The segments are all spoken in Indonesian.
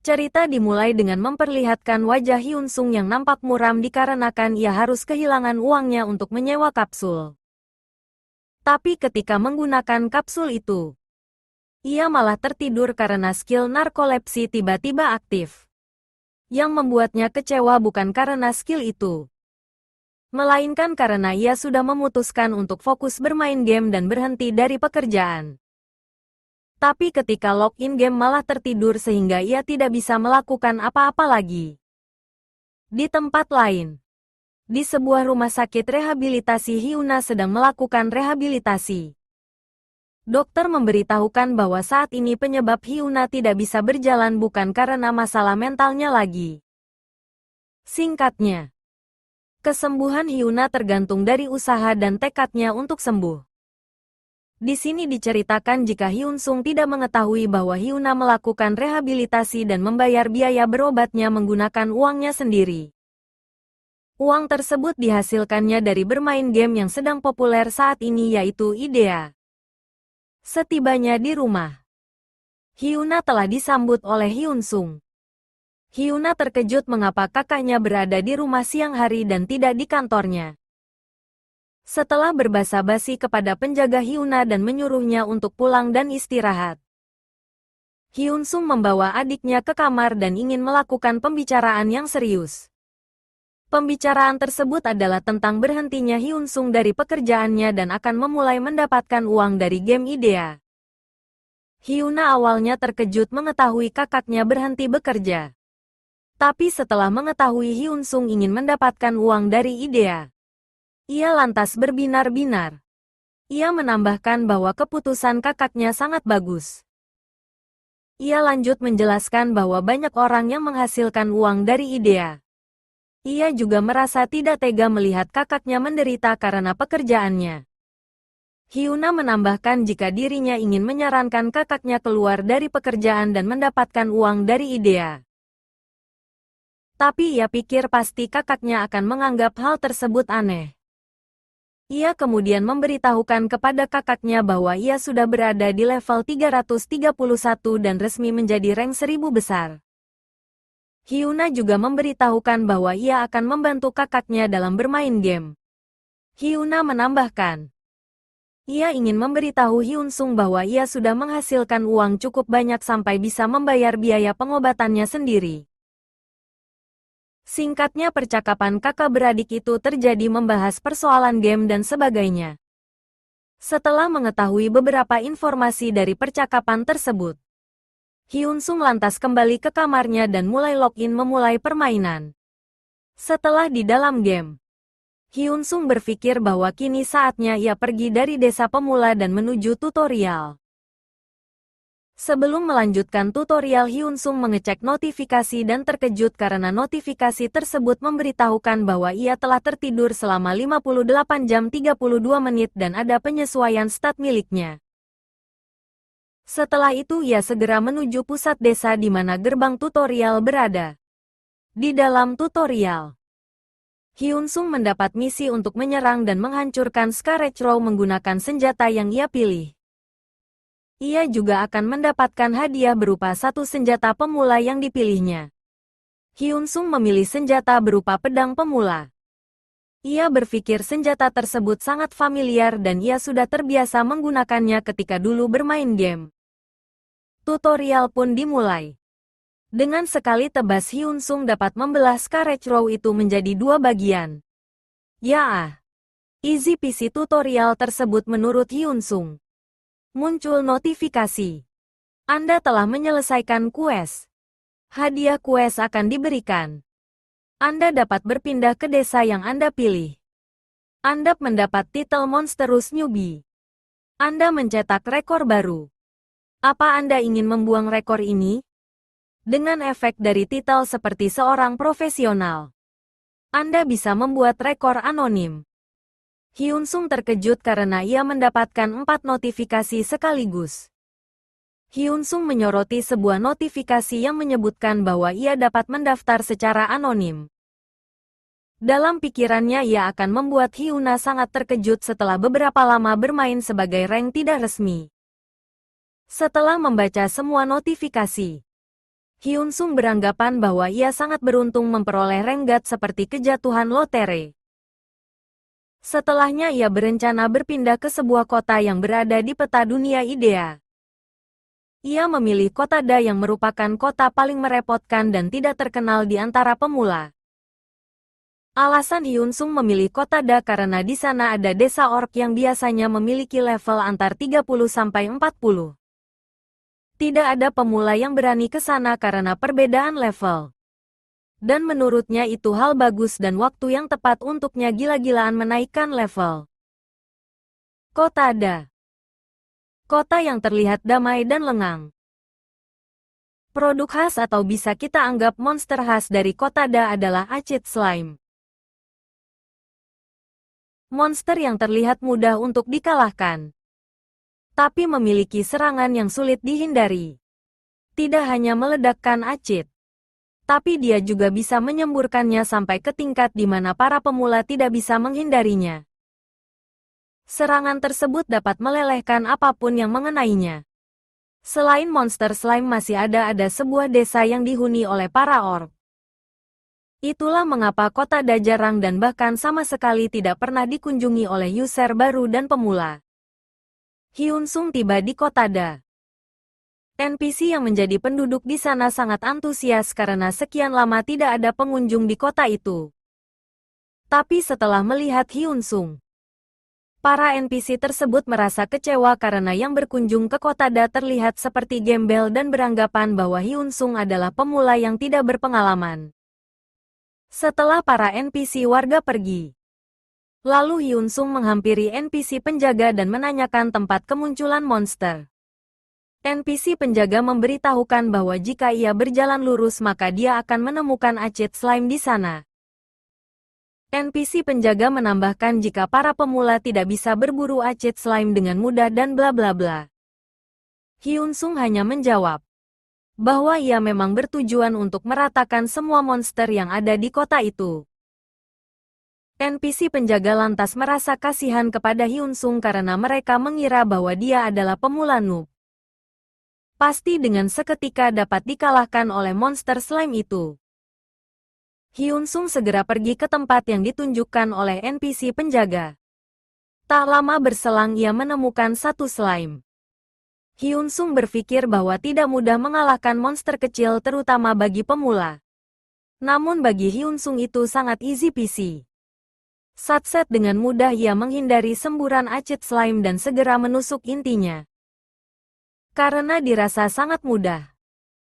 Cerita dimulai dengan memperlihatkan wajah Hyun Sung yang nampak muram dikarenakan ia harus kehilangan uangnya untuk menyewa kapsul. Tapi ketika menggunakan kapsul itu, ia malah tertidur karena skill narkolepsi tiba-tiba aktif. Yang membuatnya kecewa bukan karena skill itu, melainkan karena ia sudah memutuskan untuk fokus bermain game dan berhenti dari pekerjaan. Tapi ketika login game malah tertidur sehingga ia tidak bisa melakukan apa-apa lagi. Di tempat lain, di sebuah rumah sakit rehabilitasi, Hyuna sedang melakukan rehabilitasi. Dokter memberitahukan bahwa saat ini penyebab Hyuna tidak bisa berjalan bukan karena masalah mentalnya lagi. Singkatnya, kesembuhan Hyuna tergantung dari usaha dan tekadnya untuk sembuh. Di sini diceritakan jika Hyun Sung tidak mengetahui bahwa Hyuna melakukan rehabilitasi dan membayar biaya berobatnya menggunakan uangnya sendiri. Uang tersebut dihasilkannya dari bermain game yang sedang populer saat ini yaitu IDEA. Setibanya di rumah, Hyuna telah disambut oleh Hyun Sung. Hyuna terkejut mengapa kakaknya berada di rumah siang hari dan tidak di kantornya. Setelah berbasa-basi kepada penjaga Hyuna dan menyuruhnya untuk pulang dan istirahat, Hyun Sung membawa adiknya ke kamar dan ingin melakukan pembicaraan yang serius. Pembicaraan tersebut adalah tentang berhentinya Hyun Sung dari pekerjaannya dan akan memulai mendapatkan uang dari game IDEA. Hyuna awalnya terkejut mengetahui kakaknya berhenti bekerja. Tapi setelah mengetahui Hyun Sung ingin mendapatkan uang dari IDEA, ia lantas berbinar-binar. Ia menambahkan bahwa keputusan kakaknya sangat bagus. Ia lanjut menjelaskan bahwa banyak orang yang menghasilkan uang dari IDEA. Ia juga merasa tidak tega melihat kakaknya menderita karena pekerjaannya. Hyuna menambahkan jika dirinya ingin menyarankan kakaknya keluar dari pekerjaan dan mendapatkan uang dari IDEA. Tapi ia pikir pasti kakaknya akan menganggap hal tersebut aneh. Ia kemudian memberitahukan kepada kakaknya bahwa ia sudah berada di level 331 dan resmi menjadi rank 1000 besar. Hyuna juga memberitahukan bahwa ia akan membantu kakaknya dalam bermain game. Hyuna menambahkan, ia ingin memberitahu Hyun Sung bahwa ia sudah menghasilkan uang cukup banyak sampai bisa membayar biaya pengobatannya sendiri. Singkatnya percakapan kakak beradik itu terjadi membahas persoalan game dan sebagainya. Setelah mengetahui beberapa informasi dari percakapan tersebut, Hyun Sung lantas kembali ke kamarnya dan mulai login memulai permainan. Setelah di dalam game, Hyun Sung berpikir bahwa kini saatnya ia pergi dari desa pemula dan menuju tutorial. Sebelum melanjutkan tutorial, Hyun Sung mengecek notifikasi dan terkejut karena notifikasi tersebut memberitahukan bahwa ia telah tertidur selama 58 jam 32 menit dan ada penyesuaian stat miliknya. Setelah itu ia segera menuju pusat desa di mana gerbang tutorial berada. Di dalam tutorial, Hyun Sung mendapat misi untuk menyerang dan menghancurkan Scarlet Row menggunakan senjata yang ia pilih. Ia juga akan mendapatkan hadiah berupa satu senjata pemula yang dipilihnya. Hyun Sung memilih senjata berupa pedang pemula. Ia berpikir senjata tersebut sangat familiar dan ia sudah terbiasa menggunakannya ketika dulu bermain game. Tutorial pun dimulai. Dengan sekali tebas Hyun Sung dapat membelah Scarlet Row itu menjadi dua bagian. Ya, easy peasy tutorial tersebut menurut Hyun Sung. Muncul notifikasi. Anda telah menyelesaikan quest. Hadiah quest akan diberikan. Anda dapat berpindah ke desa yang Anda pilih. Anda mendapat titel Monstrous Newbie. Anda mencetak rekor baru. Apa Anda ingin membuang rekor ini? Dengan efek dari titel seperti seorang profesional, Anda bisa membuat rekor anonim. Hyun Sung terkejut karena ia mendapatkan 4 notifikasi sekaligus. Hyun Sung menyoroti sebuah notifikasi yang menyebutkan bahwa ia dapat mendaftar secara anonim. Dalam pikirannya ia akan membuat Hyuna sangat terkejut setelah beberapa lama bermain sebagai rank tidak resmi. Setelah membaca semua notifikasi, Hyun Sung beranggapan bahwa ia sangat beruntung memperoleh Rengat seperti kejatuhan lotre. Setelahnya ia berencana berpindah ke sebuah kota yang berada di peta dunia Idea. Ia memilih kota Da yang merupakan kota paling merepotkan dan tidak terkenal di antara pemula. Alasan Hyun Sung memilih kota Da karena di sana ada desa orc yang biasanya memiliki level antar 30–40. Tidak ada pemula yang berani ke sana karena perbedaan level. Dan menurutnya itu hal bagus dan waktu yang tepat untuknya gila-gilaan menaikkan level. Kota Da. Kota yang terlihat damai dan lengang. Produk khas atau bisa kita anggap monster khas dari kota Da adalah Acid Slime. Monster yang terlihat mudah untuk dikalahkan. Tapi memiliki serangan yang sulit dihindari. Tidak hanya meledakkan acid. Tapi dia juga bisa menyemburkannya sampai ke tingkat di mana para pemula tidak bisa menghindarinya. Serangan tersebut dapat melelehkan apapun yang mengenainya. Selain monster slime masih ada sebuah desa yang dihuni oleh para orc. Itulah mengapa kota Da jarang dan bahkan sama sekali tidak pernah dikunjungi oleh user baru dan pemula. Hyun Sung tiba di kota Da. NPC yang menjadi penduduk di sana sangat antusias karena sekian lama tidak ada pengunjung di kota itu. Tapi setelah melihat Hyun Sung, para NPC tersebut merasa kecewa karena yang berkunjung ke kota Da terlihat seperti gembel dan beranggapan bahwa Hyun Sung adalah pemula yang tidak berpengalaman. Setelah para NPC warga pergi, lalu Hyun Sung menghampiri NPC penjaga dan menanyakan tempat kemunculan monster. NPC penjaga memberitahukan bahwa jika ia berjalan lurus maka dia akan menemukan acid slime di sana. NPC penjaga menambahkan jika para pemula tidak bisa berburu acid slime dengan mudah dan bla bla bla. Hyun Sung hanya menjawab bahwa ia memang bertujuan untuk meratakan semua monster yang ada di kota itu. NPC penjaga lantas merasa kasihan kepada Hyun Sung karena mereka mengira bahwa dia adalah pemula noob. Pasti dengan seketika dapat dikalahkan oleh monster slime itu. Hyun Sung segera pergi ke tempat yang ditunjukkan oleh NPC penjaga. Tak lama berselang ia menemukan satu slime. Hyun Sung berpikir bahwa tidak mudah mengalahkan monster kecil terutama bagi pemula. Namun bagi Hyun Sung itu sangat easy peasy. Satset dengan mudah ia menghindari semburan acid slime dan segera menusuk intinya. Karena dirasa sangat mudah.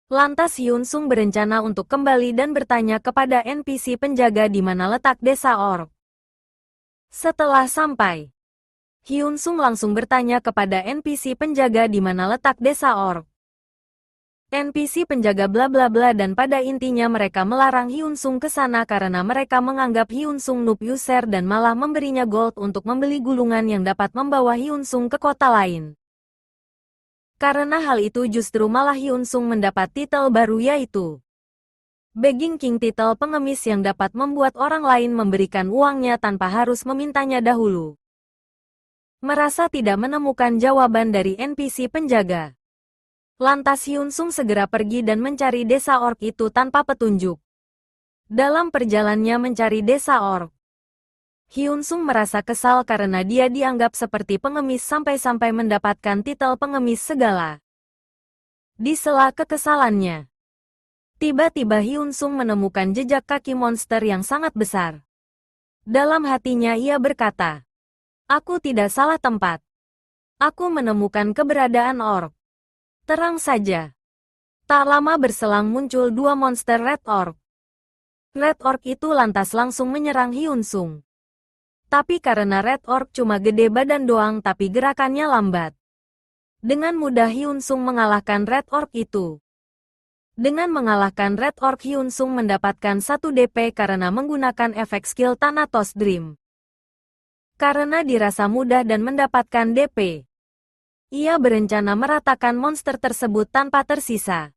Lantas Hyun Sung berencana untuk kembali dan bertanya kepada NPC penjaga di mana letak desa orc. Setelah sampai, Hyun Sung langsung bertanya kepada NPC penjaga di mana letak desa orc. NPC penjaga bla bla bla dan pada intinya mereka melarang Hyun Sung ke sana karena mereka menganggap Hyun Sung noob user dan malah memberinya gold untuk membeli gulungan yang dapat membawa Hyun Sung ke kota lain. Karena hal itu justru malah Hyun Sung mendapat titel baru yaitu Begging King, titel pengemis yang dapat membuat orang lain memberikan uangnya tanpa harus memintanya dahulu. Merasa tidak menemukan jawaban dari NPC penjaga. Lantas Hyun Sung segera pergi dan mencari desa orc itu tanpa petunjuk. Dalam perjalanannya mencari desa orc, Hyun Sung merasa kesal karena dia dianggap seperti pengemis sampai-sampai mendapatkan titel pengemis segala. Di sela kekesalannya, tiba-tiba Hyun Sung menemukan jejak kaki monster yang sangat besar. Dalam hatinya ia berkata, "Aku tidak salah tempat. Aku menemukan keberadaan orc." Terang saja. Tak lama berselang muncul dua monster Red Orc. Red Orc itu lantas langsung menyerang Hyun Sung. Tapi karena Red Orc cuma gede badan doang tapi gerakannya lambat. Dengan mudah Hyun Sung mengalahkan Red Orc itu. Dengan mengalahkan Red Orc Hyun Sung mendapatkan 1 DP karena menggunakan efek skill Thanatos Dream. Karena dirasa mudah dan mendapatkan DP, ia berencana meratakan monster tersebut tanpa tersisa.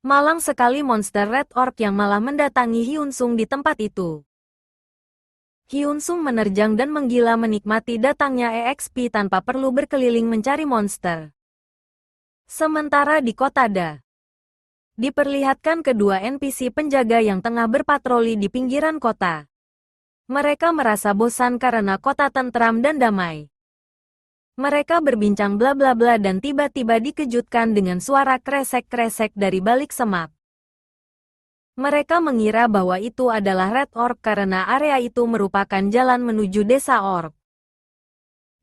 Malang sekali monster Red Orc yang malah mendatangi Hyun Sung di tempat itu. Hyun Sung menerjang dan menggila menikmati datangnya EXP tanpa perlu berkeliling mencari monster. Sementara di kota Da, Diperlihatkan kedua NPC penjaga yang tengah berpatroli di pinggiran kota. Mereka merasa bosan karena kota tentram dan damai. Mereka berbincang bla bla bla dan tiba-tiba dikejutkan dengan suara kresek-kresek dari balik semak. Mereka mengira bahwa itu adalah Red Orc karena area itu merupakan jalan menuju desa Orc.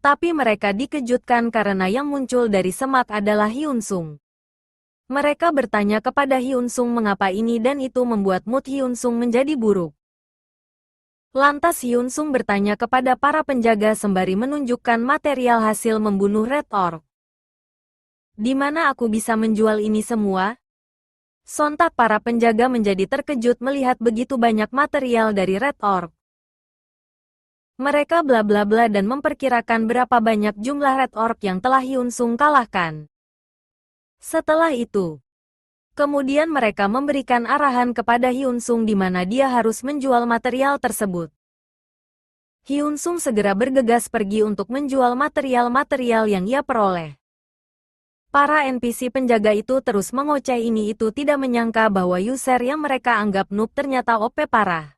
Tapi mereka dikejutkan karena yang muncul dari semak adalah Hyun Sung. Mereka bertanya kepada Hyun Sung mengapa ini dan itu membuat mood Hyun Sung menjadi buruk. Lantas Hyun Sung bertanya kepada para penjaga sembari menunjukkan material hasil membunuh Red Orc. Di mana aku bisa menjual ini semua? Sontak para penjaga menjadi terkejut melihat begitu banyak material dari Red Orc. Mereka bla bla bla dan memperkirakan berapa banyak jumlah Red Orc yang telah Hyun Sung kalahkan. Setelah itu, kemudian mereka memberikan arahan kepada Hyun Sung di mana dia harus menjual material tersebut. Hyun Sung segera bergegas pergi untuk menjual material-material yang ia peroleh. Para NPC penjaga itu terus mengoceh ini itu tidak menyangka bahwa user yang mereka anggap noob ternyata OP parah.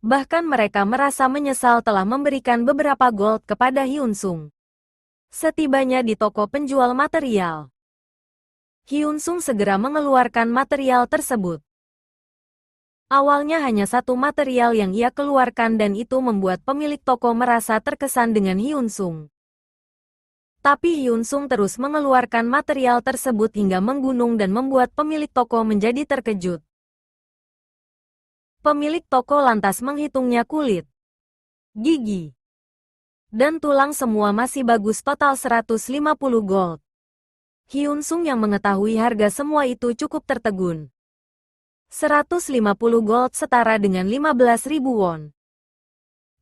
Bahkan mereka merasa menyesal telah memberikan beberapa gold kepada Hyun Sung. Setibanya di toko penjual material, Hyun Sung segera mengeluarkan material tersebut. Awalnya hanya satu material yang ia keluarkan dan itu membuat pemilik toko merasa terkesan dengan Hyun Sung. Tapi Hyun Sung terus mengeluarkan material tersebut hingga menggunung dan membuat pemilik toko menjadi terkejut. Pemilik toko lantas menghitungnya kulit, gigi, dan tulang semua masih bagus total 150 gold. Hyun Sung yang mengetahui harga semua itu cukup tertegun. 150 gold setara dengan 15.000 won.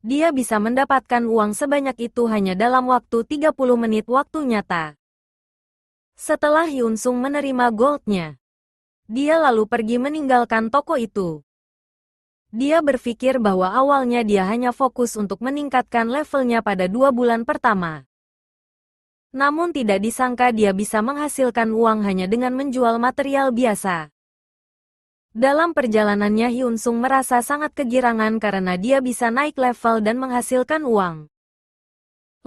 Dia bisa mendapatkan uang sebanyak itu hanya dalam waktu 30 menit waktu nyata. Setelah Hyun Sung menerima goldnya, dia lalu pergi meninggalkan toko itu. Dia berpikir bahwa awalnya dia hanya fokus untuk meningkatkan levelnya pada 2 bulan pertama. Namun tidak disangka dia bisa menghasilkan uang hanya dengan menjual material biasa. Dalam perjalanannya Hyun Sung merasa sangat kegirangan karena dia bisa naik level dan menghasilkan uang.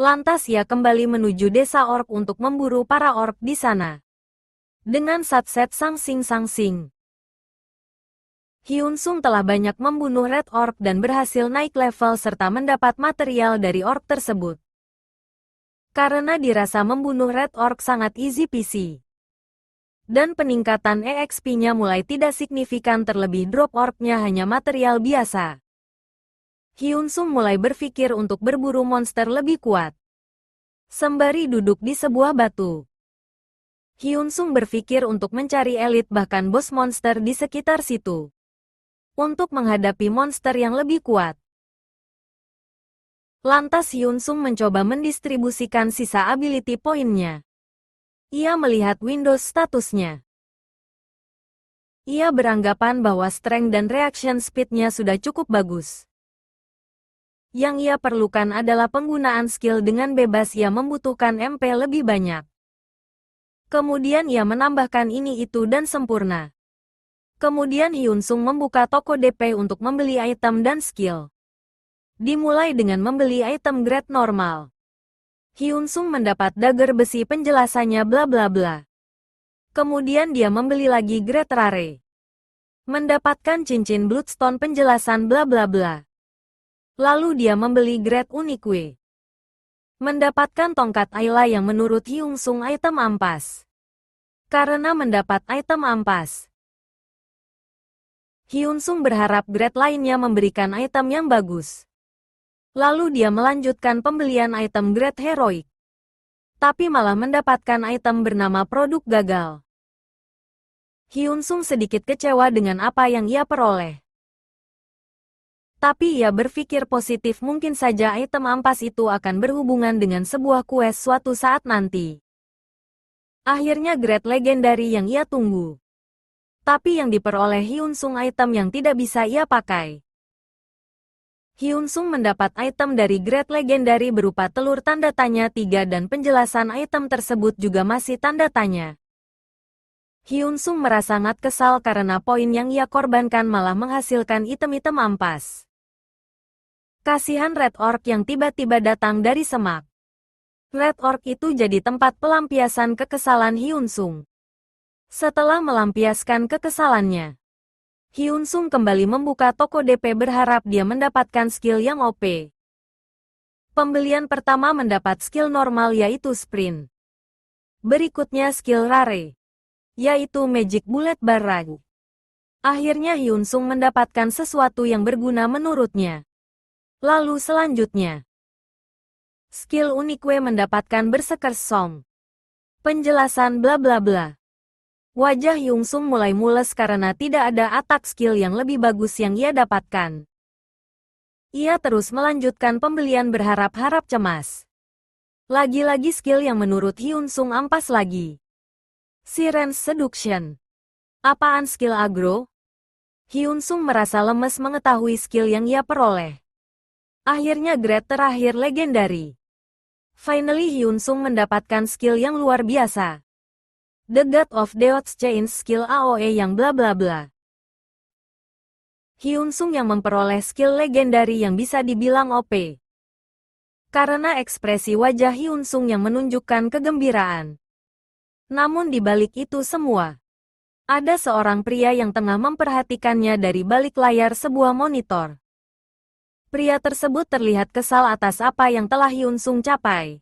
Lantas ia kembali menuju desa orc untuk memburu para orc di sana. Dengan satset sangsing-sangsing, Hyun Sung telah banyak membunuh Red Orc dan berhasil naik level serta mendapat material dari orc tersebut. Karena dirasa membunuh Red Orc sangat easy peasy. Dan peningkatan EXP-nya mulai tidak signifikan terlebih drop orc-nya hanya material biasa. Hyun Sung mulai berpikir untuk berburu monster lebih kuat. Sembari duduk di sebuah batu, Hyun Sung berpikir untuk mencari elit bahkan bos monster di sekitar situ. Untuk menghadapi monster yang lebih kuat. Lantas Hyun Sung mencoba mendistribusikan sisa ability point-nya. Ia melihat Windows statusnya. Ia beranggapan bahwa strength dan reaction speed-nya sudah cukup bagus. Yang ia perlukan adalah penggunaan skill dengan bebas. Ia membutuhkan MP lebih banyak. Kemudian ia menambahkan ini itu dan sempurna. Kemudian Hyun Sung membuka toko DP untuk membeli item dan skill. Dimulai dengan membeli item grade normal. Hyun Sung mendapat dagger besi penjelasannya bla bla bla. Kemudian dia membeli lagi grade rare. Mendapatkan cincin bloodstone penjelasan bla bla bla. Lalu dia membeli grade unique. Mendapatkan tongkat Ayla yang menurut Hyun Sung item ampas. Karena mendapat item ampas, Hyun Sung berharap grade lainnya memberikan item yang bagus. Lalu dia melanjutkan pembelian item grade heroic. Tapi malah mendapatkan item bernama produk gagal. Hyun Sung sedikit kecewa dengan apa yang ia peroleh. Tapi ia berpikir positif, mungkin saja item ampas itu akan berhubungan dengan sebuah quest suatu saat nanti. Akhirnya grade legendary yang ia tunggu. Tapi yang diperoleh Hyun Sung item yang tidak bisa ia pakai. Hyun Sung mendapat item dari grade legendary berupa telur tanda tanya 3 dan penjelasan item tersebut juga masih tanda tanya. Hyun Sung merasa sangat kesal karena poin yang ia korbankan malah menghasilkan item-item ampas. Kasihan Red Orc yang tiba-tiba datang dari semak. Red Orc itu jadi tempat pelampiasan kekesalan Hyun Sung. Setelah melampiaskan kekesalannya, Hyun Sung kembali membuka toko DP berharap dia mendapatkan skill yang OP. Pembelian pertama mendapat skill normal yaitu sprint. Berikutnya skill rare, yaitu Magic Bullet Barrage. Akhirnya Hyun Sung mendapatkan sesuatu yang berguna menurutnya. Lalu selanjutnya, skill Unique mendapatkan Berserker Song. Penjelasan bla bla bla. Wajah Hyun Sung mulai mules karena tidak ada attack skill yang lebih bagus yang ia dapatkan. Ia terus melanjutkan pembelian berharap-harap cemas. Lagi-lagi skill yang menurut Hyun Sung ampas lagi. Siren's Seduction. Apaan skill agro? Hyun Sung merasa lemes mengetahui skill yang ia peroleh. Akhirnya grade terakhir legendary. Finally Hyun Sung mendapatkan skill yang luar biasa. The God of Deots Chains skill AOE yang bla bla bla. Hyun Sung yang memperoleh skill legendary yang bisa dibilang OP. Karena ekspresi wajah Hyun Sung yang menunjukkan kegembiraan. Namun di balik itu semua, ada seorang pria yang tengah memperhatikannya dari balik layar sebuah monitor. Pria tersebut terlihat kesal atas apa yang telah Hyun Sung capai.